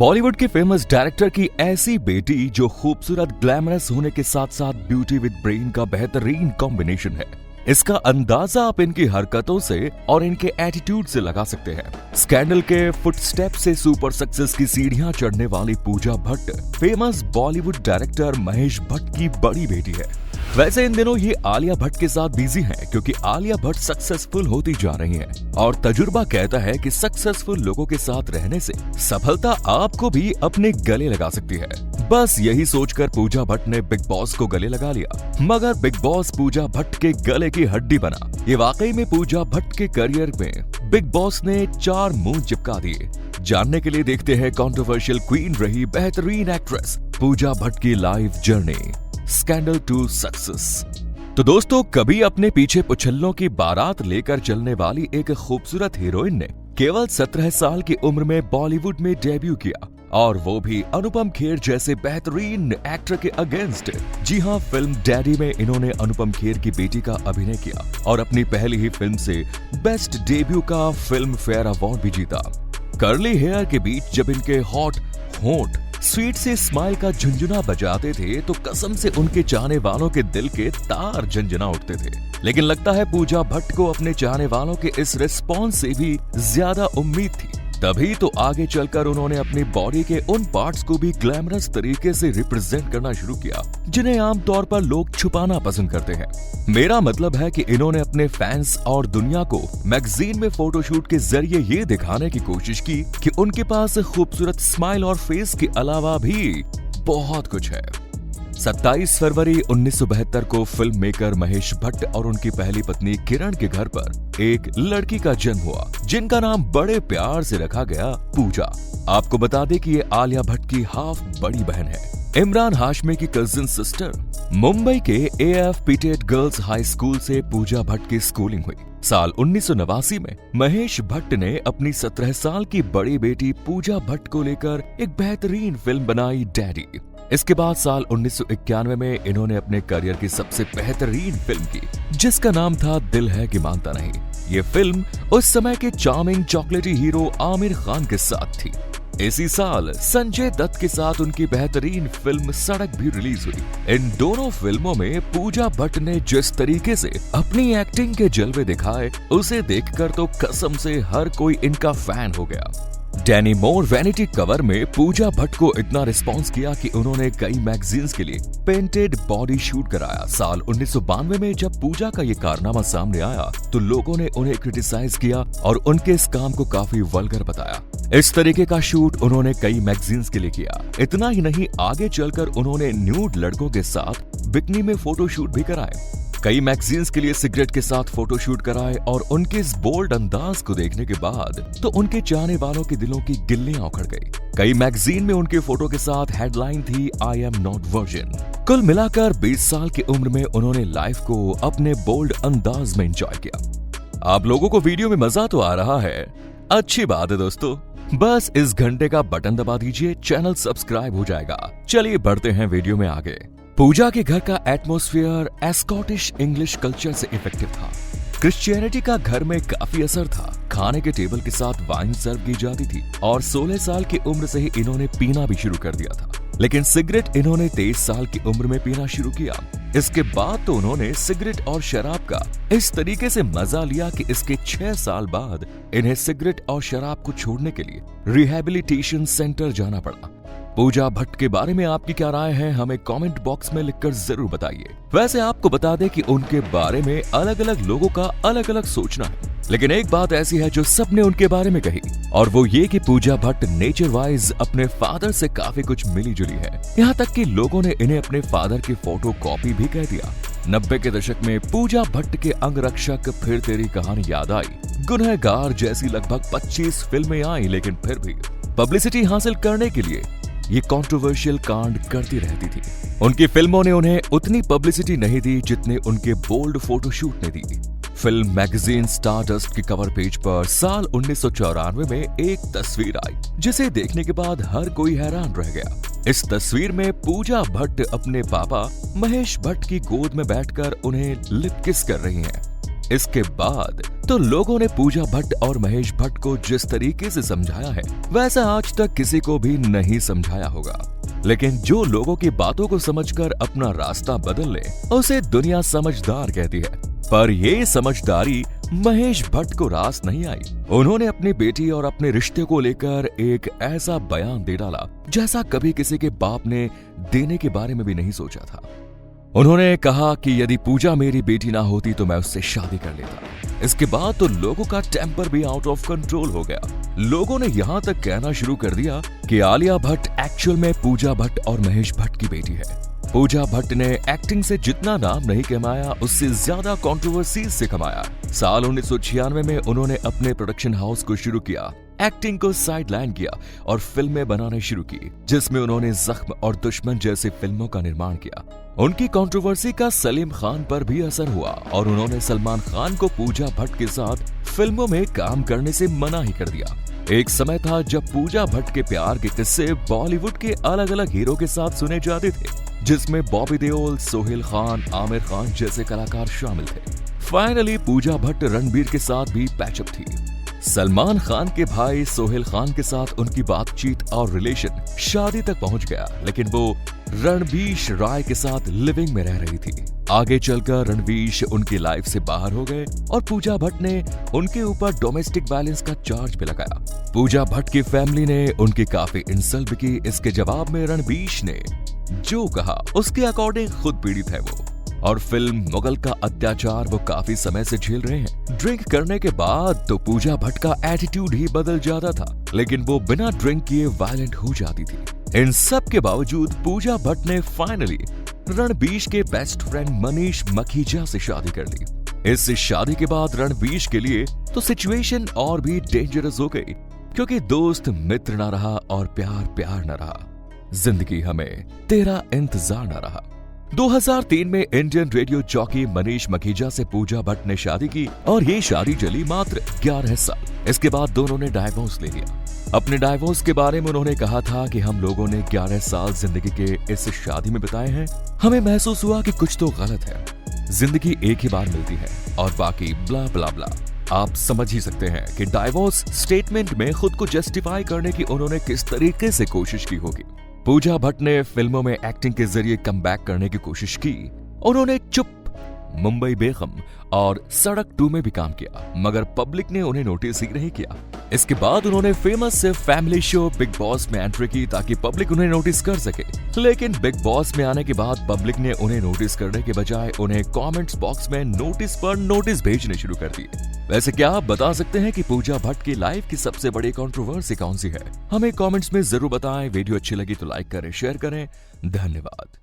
बॉलीवुड के famous director की ऐसी बेटी जो खूबसूरत ग्लैमरस होने के साथ साथ ब्यूटी विद ब्रेन का बेहतरीन कॉम्बिनेशन है। इसका अंदाजा आप इनकी हरकतों से और इनके एटीट्यूड से लगा सकते हैं। स्कैंडल के फुटस्टेप से सुपर सक्सेस की सीढ़ियां चढ़ने वाली पूजा भट्ट फेमस बॉलीवुड डायरेक्टर महेश भट्ट की बड़ी बेटी है। वैसे इन दिनों ये आलिया भट्ट के साथ बिजी हैं क्योंकि आलिया भट्ट सक्सेसफुल होती जा रही हैं और तजुर्बा कहता है कि सक्सेसफुल लोगों के साथ रहने से सफलता आपको भी अपने गले लगा सकती है। बस यही सोचकर पूजा भट्ट ने बिग बॉस को गले लगा लिया, मगर बिग बॉस पूजा भट्ट के गले की हड्डी बना। ये वाकई में पूजा भट्ट के करियर में बिग बॉस ने 4 मुंह चिपका दिए। जानने के लिए देखते हैं कंट्रोवर्शियल क्वीन रही बेहतरीन एक्ट्रेस पूजा भट्ट की life journey scandal to success. तो दोस्तों, कभी अपने पीछे पुछल्लों की बारात लेकर चलने वाली एक खूबसूरत हीरोइन ने केवल 17 साल की उम्र में बॉलीवुड में डेब्यू किया, और वो भी अनुपम खेर जैसे बेहतरीन एक्टर के अगेंस्ट। जी हाँ, फिल्म डैडी में इन्होंने अनुपम खेर की बेटी का अभिनय किया और अपनी पहली ही फिल्म से बेस्ट डेब्यू का फिल्म फेयर अवार्ड भी जीता। कर्ली हेयर के बीच जब इनके हॉट होंठ स्वीट से स्माइल का झुंझुना बजाते थे तो कसम से उनके चाहने वालों के दिल के तार झंझना उठते थे। लेकिन लगता है पूजा भट्ट को अपने चाहने वालों के इस रिस्पॉन्स से भी ज्यादा उम्मीद थी, तभी तो आगे चलकर उन्होंने अपनी बॉडी के उन पार्ट्स को भी ग्लैमरस तरीके से रिप्रेजेंट करना शुरू किया जिन्हें आमतौर पर लोग छुपाना पसंद करते हैं। मेरा मतलब है कि इन्होंने अपने फैंस और दुनिया को मैगजीन में फोटोशूट के जरिए ये दिखाने की कोशिश की कि उनके पास खूबसूरत स्माइल और फेस के अलावा भी बहुत कुछ है। 27 फरवरी 1972 को फिल्म मेकर महेश भट्ट और उनकी पहली पत्नी किरण के घर पर एक लड़की का जन्म हुआ जिनका नाम बड़े प्यार से रखा गया पूजा। आपको बता दें कि ये आलिया भट्ट की हाफ बड़ी बहन है, इमरान हाशमी की कजिन सिस्टर। मुंबई के AF पीटेड गर्ल्स हाई स्कूल से पूजा भट्ट की स्कूलिंग हुई। साल 1989 में महेश भट्ट ने अपनी 17 साल की बड़ी बेटी पूजा भट्ट को लेकर एक बेहतरीन फिल्म बनाई डैडी। इसके बाद साल 1991 में इन्होंने अपने करियर की सबसे बेहतरीन फिल्म की जिसका नाम था दिल है कि मानता नहीं। ये फिल्म उस समय के चार्मिंग चॉकलेटी हीरो आमिर खान के साथ थी। इसी साल संजय दत्त के साथ उनकी बेहतरीन फिल्म सड़क भी रिलीज हुई। इन दोनों फिल्मों में पूजा भट्ट ने जिस तरीके से अपनी एक्टिंग के जलवे दिखाए उसे देखकर तो कसम से हर कोई इनका फैन हो गया। डैनी मोर वैनिटी कवर में पूजा भट्ट को इतना रिस्पांस किया कि उन्होंने कई मैगजीन्स के लिए पेंटेड बॉडी शूट कराया। साल 1992 में जब पूजा का ये कारनामा सामने आया तो लोगों ने उन्हें क्रिटिसाइज किया और उनके इस काम को काफी वल्गर बताया। इस तरीके का शूट उन्होंने कई मैगजीन्स के लिए किया। इतना ही नहीं, आगे चलकर उन्होंने न्यूड लड़कों के साथ बिकनी में फोटोशूट भी कराए। कई मैगजीन्स के लिए सिगरेट के साथ फोटोशूट कराए और उनके इस बोल्ड अंदाज को देखने के बाद तो उनके चाहने वालों के दिलों की गिल्लियां उखड़ गई। कई मैगजीन में उनके फोटो के साथ हेडलाइन थी आई एम नॉट वर्जिन। कुल मिलाकर 20 साल की उम्र में उन्होंने लाइफ को अपने बोल्ड अंदाज में एंजॉय किया। आप लोगों को वीडियो में मजा तो आ रहा है, अच्छी बात है दोस्तों। बस इस घंटे का बटन दबा दीजिए, चैनल सब्सक्राइब हो जाएगा। चलिए बढ़ते हैं वीडियो में आगे। पूजा के घर का एटमॉस्फेयर स्कॉटिश इंग्लिश कल्चर से इफेक्टिव था। क्रिश्चियनिटी का घर में काफी असर था। खाने के टेबल के साथ वाइन सर्व की जाती थी और 16 साल की उम्र से ही इन्होंने पीना भी शुरू कर दिया था। लेकिन सिगरेट इन्होंने 23 साल की उम्र में पीना शुरू किया। इसके बाद तो उन्होंने सिगरेट और शराब का इस तरीके से मजा लिया कि इसके 6 साल बाद इन्हें सिगरेट और शराब को छोड़ने के लिए रिहैबिलिटेशन सेंटर जाना पड़ा। पूजा भट्ट के बारे में आपकी क्या राय है, हमें कमेंट बॉक्स में लिखकर जरूर बताइए। वैसे आपको बता दें कि उनके बारे में अलग अलग लोगों का अलग अलग सोचना है, लेकिन एक बात ऐसी है जो सबने उनके बारे में कही, और वो ये कि पूजा भट्ट नेचर वाइज अपने फादर से काफी कुछ मिली जुली है। यहाँ तक कि लोगों ने इन्हें अपने फादर की फोटो कॉपी भी कह दिया। 90 के दशक में पूजा भट्ट के अंगरक्षक, फिर तेरी कहानी याद आई, गुनहगार जैसी लगभग 25 फिल्में आई, लेकिन फिर भी पब्लिसिटी हासिल करने के लिए ये कंट्रोवर्शियल कांड करती रहती थी। उनकी फिल्मों ने उन्हें उतनी पब्लिसिटी नहीं दी जितने उनके बोल्ड फोटोशूट ने दी। फिल्म मैगजीन स्टारडस्ट के कवर पेज पर साल 1994 में एक तस्वीर आई जिसे देखने के बाद हर कोई हैरान रह गया। इस तस्वीर में पूजा भट्ट अपने पापा महेश भट्ट की गोद में बैठकर उन्हें लिप किस कर रही हैं। इसके बाद तो लोगों ने पूजा भट्ट और महेश भट्ट को जिस तरीके से समझाया है वैसा आज तक किसी को भी नहीं समझाया होगा। लेकिन जो लोगों की बातों को समझकर अपना रास्ता बदल ले उसे दुनिया समझदार कहती है। पर ये समझदारी महेश भट्ट को रास नहीं आई। उन्होंने अपनी बेटी और अपने रिश्ते को लेकर एक ऐसा बयान दे डाला जैसा कभी किसी के बाप ने देने के बारे में भी नहीं सोचा था। उन्होंने कहा कि यदि पूजा मेरी बेटी ना होती तो मैं उससे शादी कर लेता। इसके बाद तो लोगों का टेम्पर भी आउट ऑफ कंट्रोल हो गया। लोगों ने यहाँ तक कहना शुरू कर दिया कि आलिया भट्ट एक्चुअल में पूजा भट्ट और महेश भट्ट की बेटी है। पूजा भट्ट ने एक्टिंग से जितना नाम नहीं कमाया उससे ज्यादा कंट्रोवर्सी से कमाया। साल 1996 में उन्होंने अपने प्रोडक्शन हाउस को शुरू किया, एक्टिंग को साइडलाइन किया और फिल्में बनाने शुरू की, जिसमें उन्होंने जख्म और दुश्मन जैसी फिल्मों का निर्माण किया। उनकी कंट्रोवर्सी का सलीम खान पर भी असर हुआ और उन्होंने सलमान खान को पूजा भट्ट के साथ फिल्मों में काम करने से मना ही कर दिया। एक समय था जब पूजा भट्ट के प्यार के किस्से बॉलीवुड के अलग अलग हीरो के साथ सुने जाते थे, जिसमें बॉबी देओल, सोहेल खान, आमिर खान जैसे कलाकार शामिल थे। फाइनली पूजा भट्ट रणबीर के साथ भी पैचअप थी। सलमान खान के भाई सोहेल खान के साथ उनकी बातचीत और रिलेशन शादी तक पहुंच गया, लेकिन वो रणबीर राय के साथ लिविंग में रह रही थी। आगे चलकर रणबीर उनकी लाइफ से बाहर हो गए और पूजा भट्ट ने उनके ऊपर डोमेस्टिक वायलेंस का चार्ज भी लगाया। पूजा भट्ट की फैमिली ने उनकी काफी इंसल्ट भी की। इसके जवाब में रणबीर ने जो कहा उसके अकॉर्डिंग खुद पीड़ित है वो, और फिल्म मुगल का अत्याचार वो काफी समय से झेल रहे हैं। ड्रिंक करने के बाद तो पूजा भट्ट का एटीट्यूड ही बदल जाता था, लेकिन वो बिना ड्रिंक किए वायलेंट हो जाती थी। इन सब के बावजूद पूजा भट्ट ने फाइनली रणबीर के बेस्ट फ्रेंड मनीष मखीजा से शादी कर ली। इस शादी के बाद रणबीर के लिए तो सिचुएशन और भी डेंजरस हो गई, क्योंकि दोस्त मित्र ना रहा और प्यार प्यार न रहा। जिंदगी हमें तेरा इंतजार न रहा। 2003 में Indian radio jockey Manish Makhija से पूजा भट्ट ने शादी की और ये शादी चली मात्र 11 साल। इसके बाद दोनों ने डाइवोर्स ले लिया। अपने डाइवोर्स के बारे में उन्होंने कहा था कि हम लोगों ने 11 साल जिंदगी के इस शादी में बिताए हैं, हमें महसूस हुआ कि कुछ तो गलत है। जिंदगी एक ही बार मिलती है और बाकी ब्ला ब्ला ब्ला। आप समझ ही सकते हैं कि डाइवोर्स स्टेटमेंट में खुद को जस्टिफाई करने की उन्होंने किस तरीके से कोशिश की होगी। पूजा भट्ट ने फिल्मों में एक्टिंग के जरिए कमबैक करने की कोशिश की। उन्होंने चुप, मुंबई बेगम और सड़क 2 में भी काम किया, मगर पब्लिक ने उन्हें नोटिस ही नहीं किया। इसके बाद उन्होंने famous family show big boss में एंट्री की ताकि पब्लिक उन्हें नोटिस कर सके। लेकिन बिग बॉस में आने के बाद पब्लिक ने उन्हें नोटिस करने के बजाय उन्हें कमेंट्स बॉक्स में नोटिस पर नोटिस भेजने शुरू कर दिए। वैसे क्या आप बता सकते हैं कि पूजा भट्ट की लाइफ की सबसे बड़ी कंट्रोवर्सी कौन सी है? हमें कमेंट्स में जरूर बताएं। वीडियो अच्छी लगी तो लाइक करें, शेयर करें। धन्यवाद।